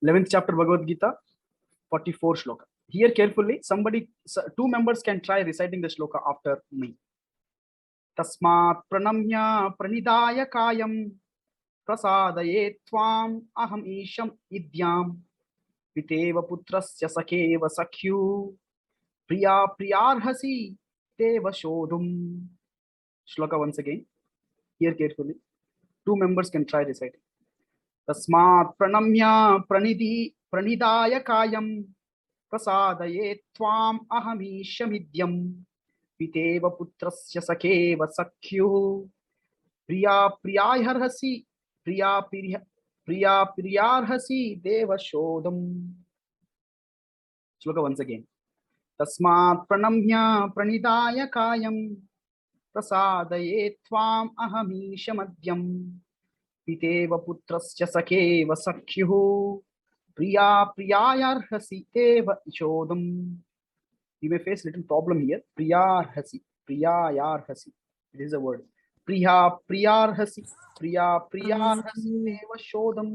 11th chapter Bhagavad Gita, 44 shloka. Here carefully, two members can try reciting the shloka after me. Tasmat pranamya pranidaya kayam prasadaye tvam aham isham idyam piteva putrasya sakeva sakyu priya priyarhasi deva shodhum. Shloka once again. Here carefully. Two members can try reciting. Tasmat pranamya pranidaya kayam prasadaye tvam ahamishyamidyam piteva putrasya sakeva sakyu priya priyarhasi deva shodham. Shloka once again. Tasmat pranamya pranidaya kayam prasadaye tvam ahamishyamadyam piteva putrasya sakeva sakyu priya priyarhasi deva shodham. You may face little problem here. Priyarhasi. It is a word. Priyarhasi deva shodham.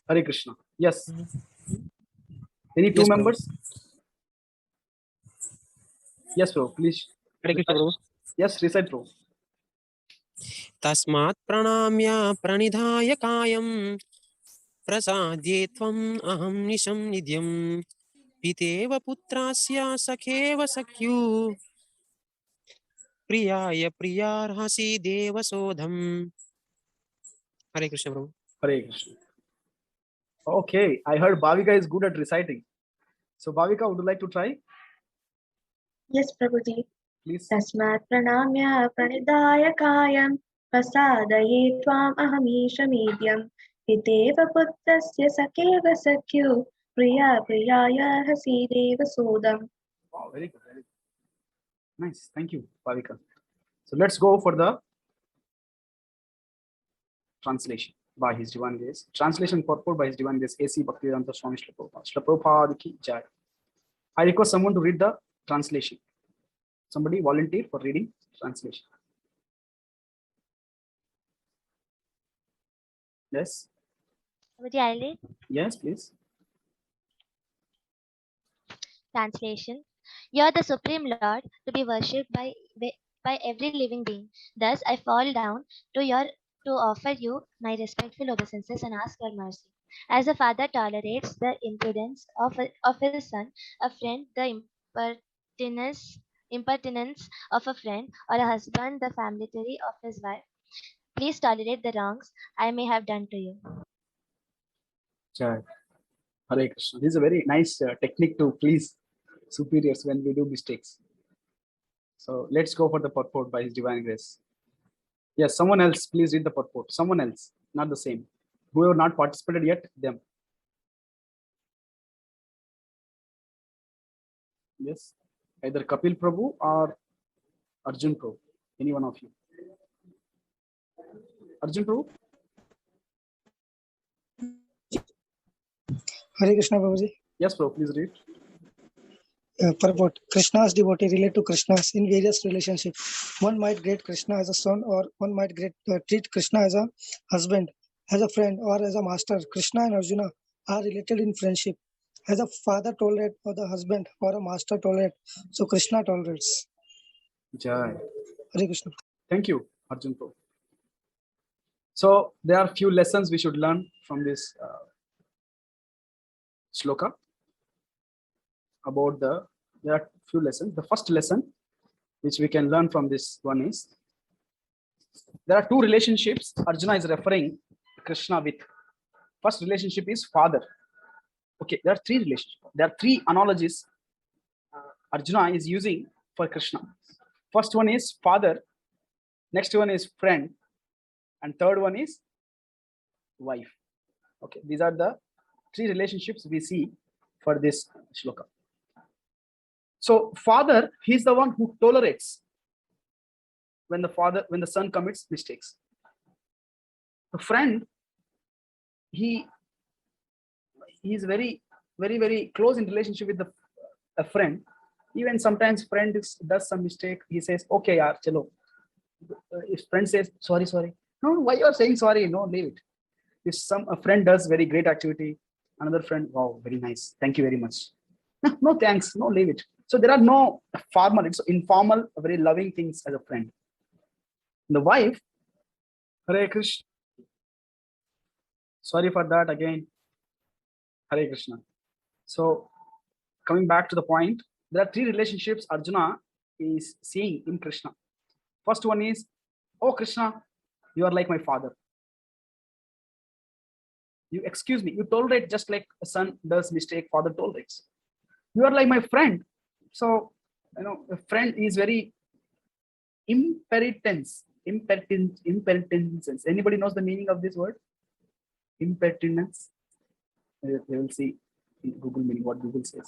Hare Krishna. Yes. Any two members? Yes, bro. Please. Hare Krishna, bro. Yes, recite, bro. Tasmat pranamya pranidhaya kayam prasadye tvam aham nisham nidyam piteva putrasya sakheva sakyu priyaya priyarhasi deva sodham. Hare Krishna, bro. Hare Krishna. Okay, I heard Bhavika is good at reciting. So Bhavika, would you like to try? Yes, Prabhuji. Please. Tasmat pranamya pranidaya kayam prasadaye tvam ahamishamidhyam piteva putrasya sakeva sakyu priya priyaya hasi deva sodam. Wow, very good, very good. Nice, thank you, Bhavika. So let's go for the translation by His Divine Grace. Translation purport by His Divine Grace, A.C. Bhaktivedanta Swami Srila Prabhupada. Srila Prabhupada ki jai. I request someone to read the translation. Somebody volunteer for reading translation. Yes. Prabhuji, I'll read. Yes, please. Translation. You are the Supreme Lord to be worshipped by every living being. Thus, I fall down to offer you my respectful obeisances and ask your mercy. As a father tolerates the impudence of his son, a friend the impertinence of a friend, or a husband the familiarity of his wife, please tolerate the wrongs I may have done to you. Jai. Hare Krishna. This is a very nice technique to please superiors when we do mistakes. So let's go for the purport by His Divine Grace. Yes, someone else, please read the purport. Someone else, not the same. Whoever not participated yet, them. Yes, either Kapil Prabhu or Arjun Prabhu. Any one of you. Arjun Prabhu. Hare Krishna, Prabhuji. Yes, Prabhu, please read. Purport. Krishna's devotee relate to Krishna's in various relationships. One might greet Krishna as a son, or one might treat Krishna as a husband, as a friend, or as a master. Krishna and Arjuna are related in friendship. As a father tolerates, or the husband or a master tolerates, so Krishna tolerates. Jai. Hare Krishna. Thank you, Arjun Prabhu. So there are few lessons we should learn from this shloka. There are few lessons. The first lesson which we can learn from this one is, there are two relationships Arjuna is referring Krishna with. First relationship is father. Okay, there are three relationships. There are three analogies Arjuna is using for Krishna. First one is father, next one is friend, and third one is wife. Okay, these are the three relationships we see for this shloka. So father, he's the one who tolerates when the son commits mistakes. The friend, he is very, very, very close in relationship with a friend. Even sometimes friend does some mistake, he says, okay, yaar, chalo. If friend says sorry, no, why you are saying sorry? No, leave it. If a friend does very great activity, another friend, wow, very nice, thank you very much. No thanks, no, leave it. So there are no formal, it's informal, very loving things as a friend. The wife, Hare Krishna. Sorry for that again. Hare Krishna. So coming back to the point, there are three relationships Arjuna is seeing in Krishna. First one is, oh Krishna, you are like my father. You excuse me, you tolerate just like a son does mistake, father tolerates. You are like my friend. So, a friend is very impertinence. Anybody knows the meaning of this word? Impertinence. They will see in Google meaning what Google says.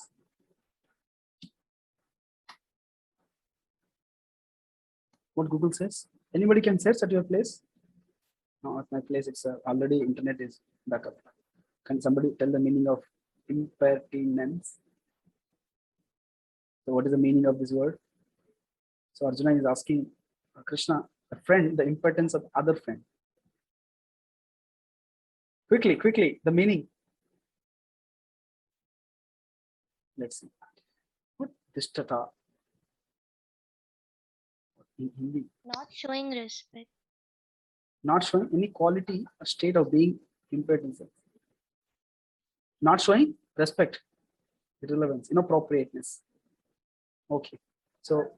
What Google says? Anybody can search at your place? No, at my place it's already internet is back up. Can somebody tell the meaning of impertinence? So what is the meaning of this word? So Arjuna is asking Krishna, a friend, the importance of other friend. Quickly, the meaning. Let's see. What Tishtata? In Hindi. Not showing respect. Not showing any quality or state of being impertinence. Not showing respect, irrelevance, inappropriateness. Okay. So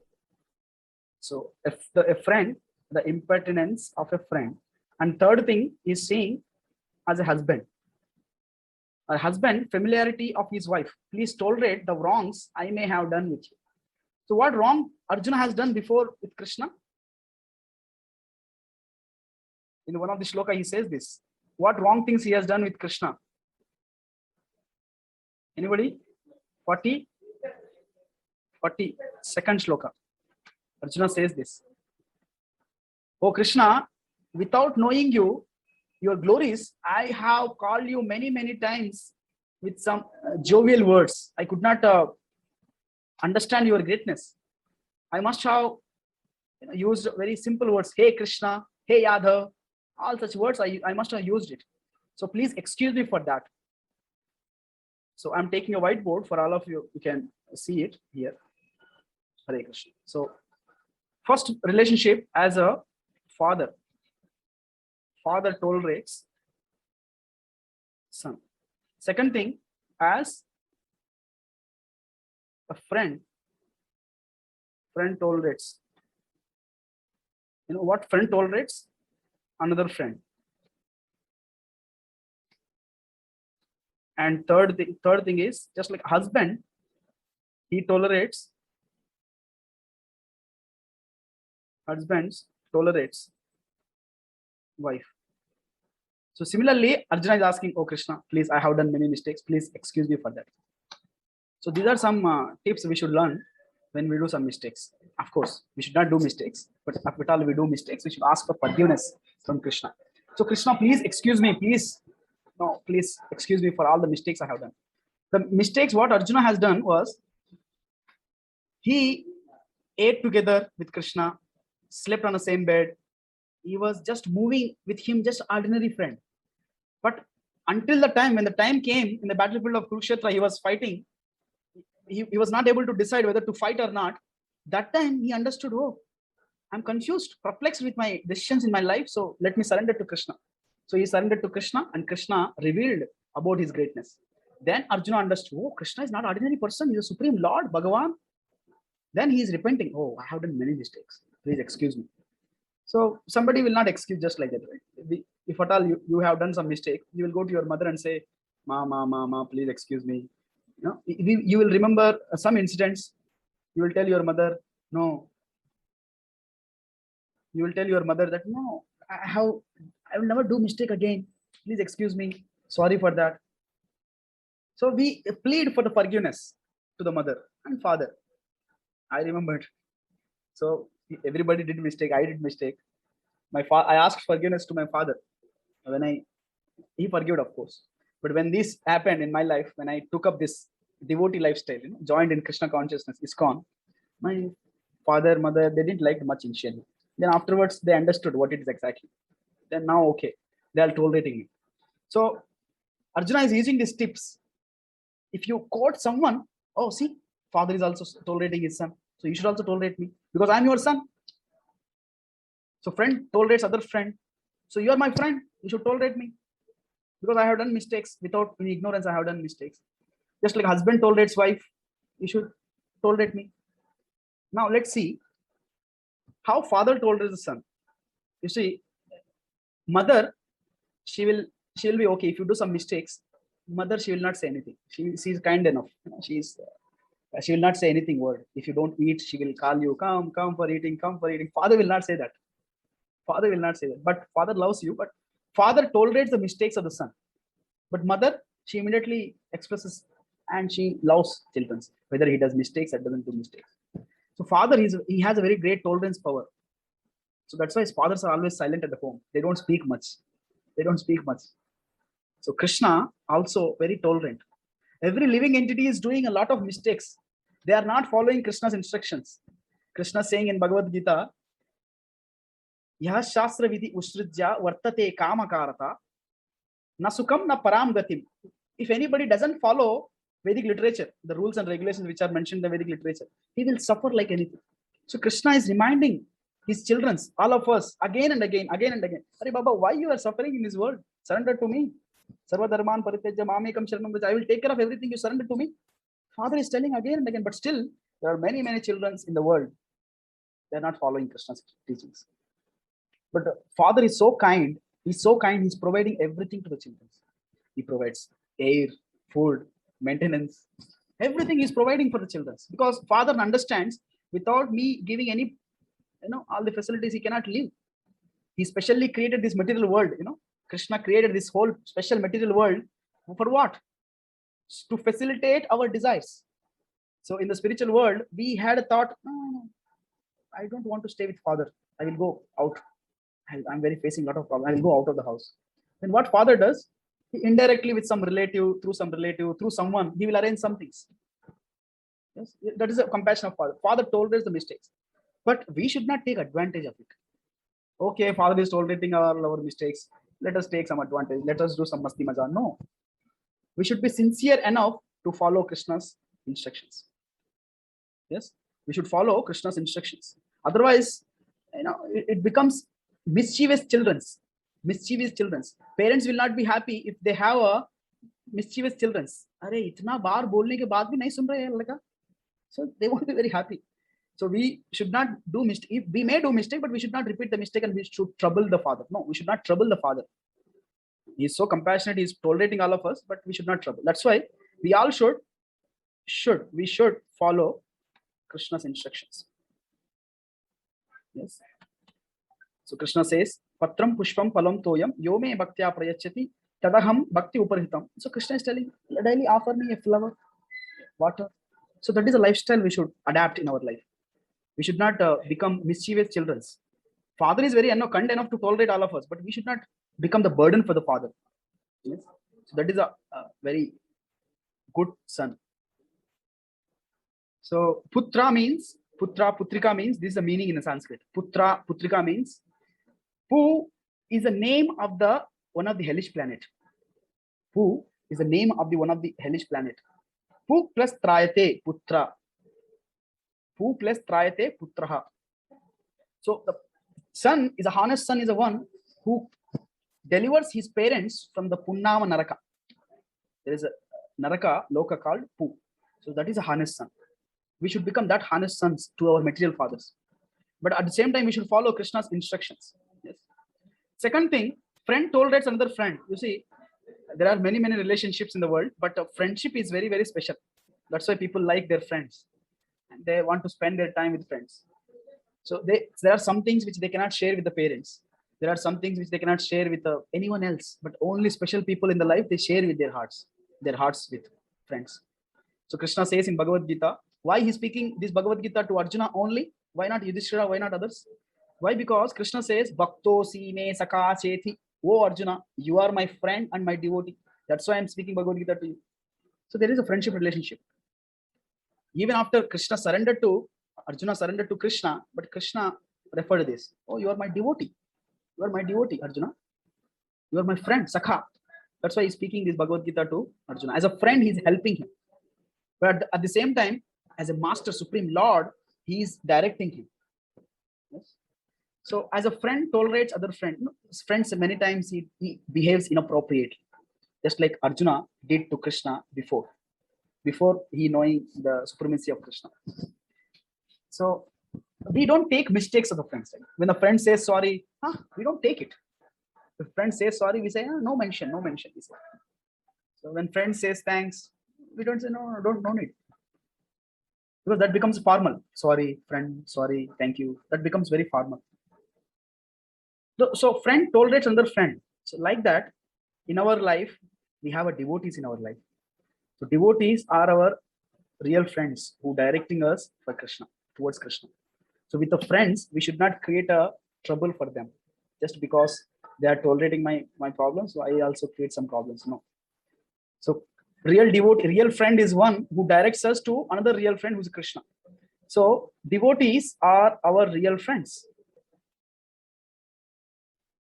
if a friend, the impertinence of a friend, and third thing is saying as a husband. A husband, familiarity of his wife. Please tolerate the wrongs I may have done with you. So what wrong Arjuna has done before with Krishna? In one of the shloka he says this. What wrong things he has done with Krishna? Anybody? 40 second shloka. Arjuna says this. Oh Krishna, without knowing you, your glories, I have called you many times with some jovial words. I could not understand your greatness. I must have used very simple words. Hey Krishna, hey Yadav, all such words I must have used it. So please excuse me for that. So I'm taking a whiteboard for all of you. You can see it here. Hare Krishna. So first relationship as a father. Father tolerates son. Second thing, as a friend tolerates. You know what friend tolerates? Another friend. And third thing is just like husband, he tolerates. Husbands tolerates wife. So similarly, Arjuna is asking, oh Krishna, please, I have done many mistakes. Please excuse me for that. So these are some tips we should learn when we do some mistakes. Of course, we should not do mistakes, but if at all we do mistakes, we should ask for forgiveness from Krishna. So Krishna, please excuse me, please excuse me for all the mistakes I have done. The mistakes what Arjuna has done was, he ate together with Krishna, slept on the same bed. He was just moving with him, just ordinary friend. But until the time, when the time came in the battlefield of Kurukshetra, he was fighting. He was not able to decide whether to fight or not. That time he understood, oh, I'm confused, perplexed with my decisions in my life. So let me surrender to Krishna. So he surrendered to Krishna and Krishna revealed about his greatness. Then Arjuna understood, oh, Krishna is not an ordinary person. He's a supreme Lord, Bhagavan. Then he is repenting. Oh, I have done many mistakes. Please excuse me. So somebody will not excuse just like that, right? If at all you have done some mistake, you will go to your mother and say, Ma, please excuse me. You will remember some incidents. You will tell your mother, no. You will tell your mother that, no, I will never do mistake again. Please excuse me. Sorry for that. So we plead for the forgiveness to the mother and father. I remembered. So everybody did mistake. I did mistake. I asked forgiveness to my father. He forgave, of course. But when this happened in my life, when I took up this devotee lifestyle, joined in Krishna consciousness, ISKCON, my father, mother, they didn't like much initially. Then afterwards, they understood what it is exactly. Then now, okay, they are tolerating me. So Arjuna is using these tips. If you quote someone, oh, see, father is also tolerating his son, so you should also tolerate me because I'm your son. So friend tolerates other friend, so you are my friend, you should tolerate me because I have done mistakes. Without any ignorance, I have done mistakes. Just like husband tolerates wife, you should tolerate me. Now let's see how father tolerates the son. You see, mother, she will be okay if you do some mistakes. Mother, she will not say anything. She's kind enough. She will not say anything word. If you don't eat, she will call you, come for eating, come for eating. Father will not say that. Father will not say that. But father loves you. But father tolerates the mistakes of the son. But mother, she immediately expresses and she loves children, whether he does mistakes or doesn't do mistakes. So father, he has a very great tolerance power. So that's why his fathers are always silent at the home. They don't speak much. They don't speak much. So Krishna also very tolerant. Every living entity is doing a lot of mistakes. They are not following Krishna's instructions. Krishna saying in Bhagavad Gita, Yah Shastra Vidhi Usrijya Vartate Kamakarata Nasukam na Param Gatim. If anybody doesn't follow Vedic literature, the rules and regulations which are mentioned in the Vedic literature, he will suffer like anything. So Krishna is reminding his children, all of us, again and again. Hare Baba, why you are suffering in this world? Surrender to me. Sarva dharman paritejya mamekam sharanam vraj. I will take care of everything. You surrender to me. Father is telling again and again, but still there are many children in the world. They are not following Krishna's teachings. But Father is so kind. He's so kind. He's providing everything to the children. He provides air, food, maintenance, everything he's providing for the children. Because Father understands, without me giving any, all the facilities, he cannot live. He specially created this material world. Krishna created this whole special material world for what? To facilitate our desires. So in the spiritual world, we had a thought, no, I don't want to stay with Father. I will go out. I'm very facing a lot of problems. I will go out of the house. Then what Father does, he indirectly with some relative, through someone, he will arrange some things. Yes, that is a compassion of Father. Father tolerates the mistakes, but we should not take advantage of it. Okay, Father is tolerating our mistakes. Let us take some advantage. Let us do some masti maja. No, we should be sincere enough to follow Krishna's instructions. Yes, we should follow Krishna's instructions. Otherwise, it becomes mischievous children. Parents will not be happy if they have a mischievous children. Arey, itna baar bolne ke baad bhi nahi sun rahe hai ladka. So they won't be very happy. So we should not do mistake. We may do mistake, but we should not repeat the mistake and we should trouble the Father. No, we should not trouble the Father. He is so compassionate. He is tolerating all of us, but we should not trouble. That's why we all should follow Krishna's instructions. Yes. So Krishna says, Patram Pushpam Palam Toyam Yome Bhaktya Prayachati Tadaham Bhakti Uparhitam. So Krishna is telling, daily offer me a flower, water. So that is a lifestyle we should adapt in our life. We should not become mischievous children. Father is very kind enough to tolerate all of us, but we should not become the burden for the Father. Yes? So that is a very good son. So Putra, Putrika means, this is the meaning in the Sanskrit. Putra, Putrika means, Pu is the name of one of the hellish planet. Pu is the name of one of the hellish planet. Pu plus Trayate, Putra. Pu plus Trayate, Putraha. So the son is a honest son, is the one who delivers his parents from the Punnama Naraka. There is a Naraka Loka called Pu. So that is a honest son. We should become that honest sons to our material fathers. But at the same time, we should follow Krishna's instructions. Yes. Second thing, friend tolerates another friend. You see, there are many relationships in the world, but a friendship is very, very special. That's why people like their friends. And they want to spend their time with friends. So there are some things which they cannot share with the parents. There are some things which they cannot share with anyone else. But only special people in the life, they share with their hearts with friends. So Krishna says in Bhagavad Gita, why he's speaking this Bhagavad Gita to Arjuna only? Why not Yudhishthira? Why not others? Why? Because Krishna says, Bhakto Sime Saka Chethi. Oh Arjuna, you are my friend and my devotee. That's why I'm speaking Bhagavad Gita to you. So there is a friendship relationship. Even after Krishna surrendered to, Arjuna surrendered to Krishna, but Krishna referred to this. Oh, you are my devotee. You are my devotee, Arjuna. You are my friend, Sakha. That's why he's speaking this Bhagavad Gita to Arjuna. As a friend, he's helping him. But at the same time, as a master, supreme lord, he is directing him. Yes. So as a friend tolerates other friends, many times he behaves inappropriately, just like Arjuna did to Krishna before he knowing the supremacy of Krishna. So we don't take mistakes of the friends. Right? When a friend says sorry, we don't take it. If friend says sorry, we say no mention. We say. So when friend says thanks, we don't say no need. Because that becomes formal. Sorry, friend, sorry, thank you. That becomes very formal. So friend tolerates another friend. So like that, in our life, we have a devotees in our life. So devotees are our real friends who directing us for Krishna, towards Krishna. So with the friends, we should not create a trouble for them just because they are tolerating my problems. So I also create some problems. No. So real friend is one who directs us to another real friend who's Krishna. So devotees are our real friends.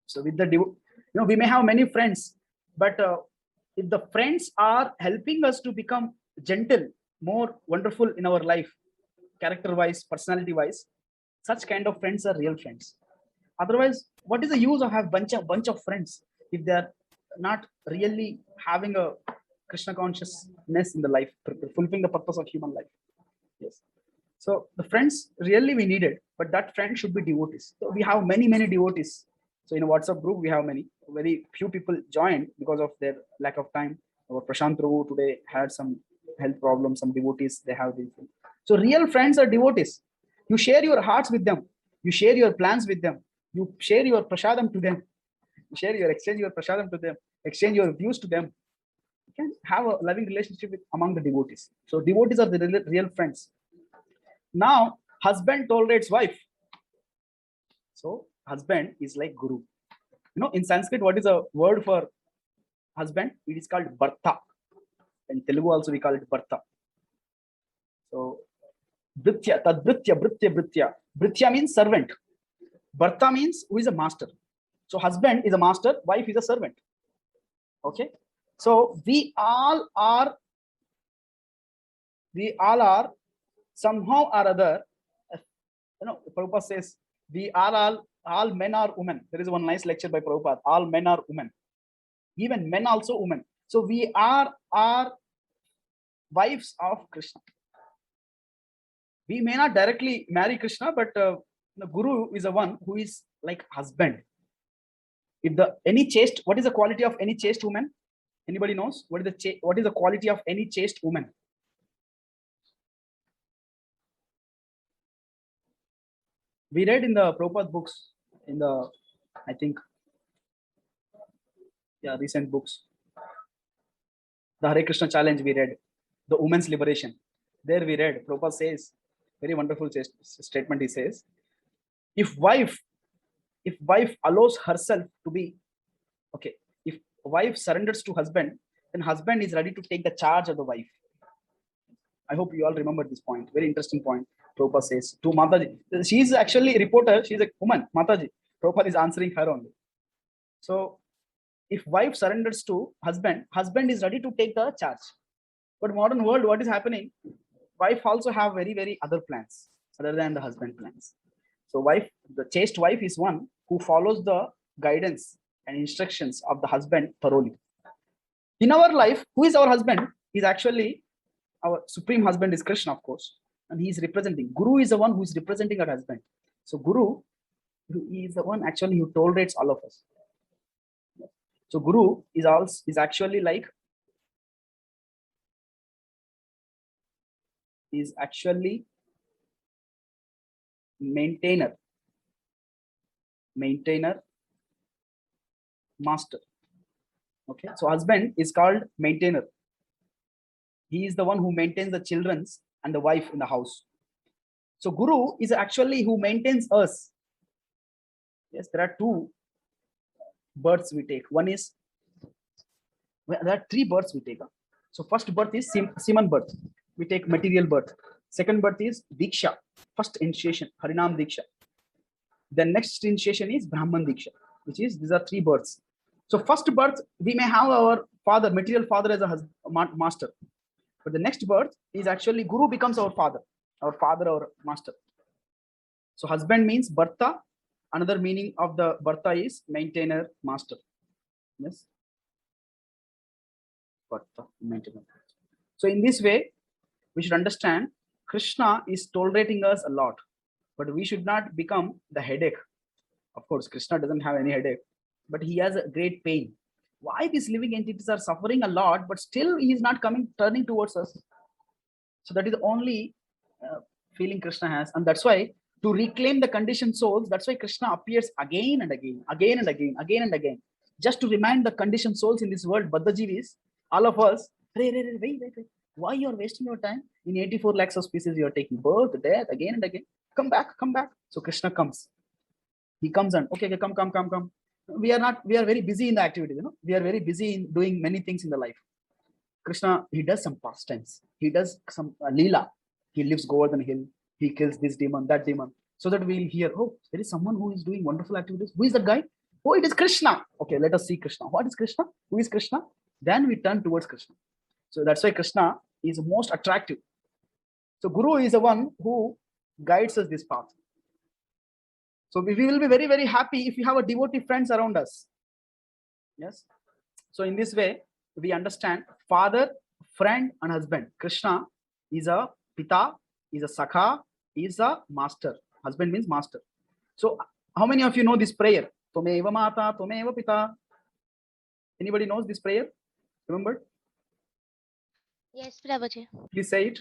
So with we may have many friends, but if the friends are helping us to become gentle, more wonderful in our life, character-wise, personality-wise, such kind of friends are real friends. Otherwise, what is the use of have bunch of friends if they are not really having a Krishna consciousness in the life, fulfilling the purpose of human life? Yes. So the friends really we needed, but that friend should be devotees. So we have many devotees. So in a WhatsApp group, we have very few people joined because of their lack of time. Our Prashant Prabhu today had some health problems, some devotees, they have been. So real friends are devotees. You share your hearts with them. You share your plans with them. You share your prasadam to them. You exchange your prasadam to them. Exchange your views to them. You can have a loving relationship among the devotees. So devotees are the real friends. Now, husband tolerates wife. So husband is like guru. In Sanskrit, what is a word for husband? It is called Bharta. In Telugu also we call it Bharta. So Britya, Tadbritya, Britya. Britya means servant. Bharta means who is a master. So husband is a master, wife is a servant. Okay. So we all are somehow or other, Prabhupada says, we are all men are women. There is one nice lecture by Prabhupada. All men are women. Even men also women. So we are wives of Krishna. We may not directly marry Krishna, but the Guru is the one who is like husband. What is the quality of any chaste woman? Anybody knows? What is the quality of any chaste woman? We read in the Prabhupada books, recent books. The Hare Krishna challenge we read, the women's liberation. There we read, Prabhupada says, very wonderful statement he says, if wife allows herself to be, if wife surrenders to husband, then husband is ready to take the charge of the wife. I hope you all remember this point. Very interesting point. Prabhupada says to Mataji. She is actually a reporter. She is a woman, Mataji. Prabhupada is answering her only. So if wife surrenders to husband, husband is ready to take the charge. But modern world, what is happening? Wife also have very other plans other than the husband plans. So the chaste wife is one who follows the guidance and instructions of the husband thoroughly. In our life, who is our husband? Is actually our supreme husband is Krishna, of course, and he is representing. Guru is the one who is representing our husband. So Guru is the one actually who tolerates all of us. So Guru is actually like maintainer, master. Okay, so husband is called maintainer. He is the one who maintains the children and the wife in the house. So Guru is actually who maintains us. Yes, there are two births we take. One is, there are three births we take. So first birth is Siman birth. We take material birth. Second birth is Diksha, first initiation, Harinam Diksha. Then next initiation is Brahman Diksha, which is, these are three births. So first birth, we may have our father, material father as a master. But the next birth is actually Guru becomes our father, our master. So husband means Bharta. Another meaning of the Bharta is maintainer, master. Yes. Bharta, maintainer. So in this way, we should understand Krishna is tolerating us a lot, but we should not become the headache. Of course, Krishna doesn't have any headache, but he has a great pain. Why these living entities are suffering a lot, but still he is not turning towards us. So that is the only feeling Krishna has, and that's why to reclaim the conditioned souls, that's why Krishna appears again and again, again and again, again and again, just to remind the conditioned souls in this world, Baddhajivis, all of us, wait. Why you are wasting your time? In 84 lakhs of species, you are taking birth, death, again and again. Come back. So Krishna comes. He comes and okay, come. We are very busy in the activity, we are very busy in doing many things in the life. Krishna, he does some pastimes. He does some Leela. He lives Govardhan Hill. He kills this demon, that demon. So that we'll hear, oh, there is someone who is doing wonderful activities. Who is that guy? Oh, it is Krishna. Okay, let us see Krishna. What is Krishna? Who is Krishna? Then we turn towards Krishna. So that's why Krishna is most attractive. So Guru is the one who guides us this path. So we will be very, very happy if we have a devotee friends around us. Yes. So in this way, we understand father, friend, and husband. Krishna is a pita, is a sakha, is a master. Husband means master. So how many of you know this prayer? Tumeva mata, tumeva pita. Anybody knows this prayer? Remember? Yes, Prabhuji. Please say it.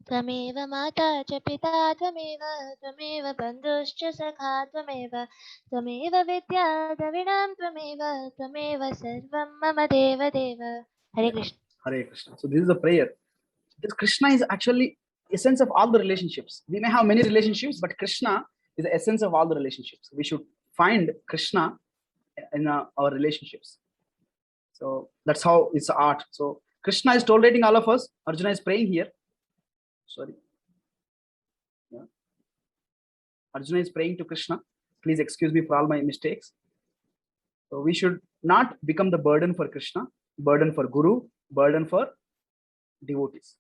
त्वमेव माता च पिता त्वमेव बन्धुश्च सखा त्वमेव विद्या द्रविणां त्वमेव सर्वं मम देव. Hare Krishna. Hare Krishna. So this is a prayer. This Krishna is actually essence of all the relationships. We may have many relationships, but Krishna is the essence of all the relationships. We should find Krishna in our relationships. So that's how it's art. So Krishna is tolerating all of us. Arjuna is praying here. Sorry. Yeah. Arjuna is praying to Krishna. Please excuse me for all my mistakes. So we should not become the burden for Krishna, burden for Guru, burden for devotees.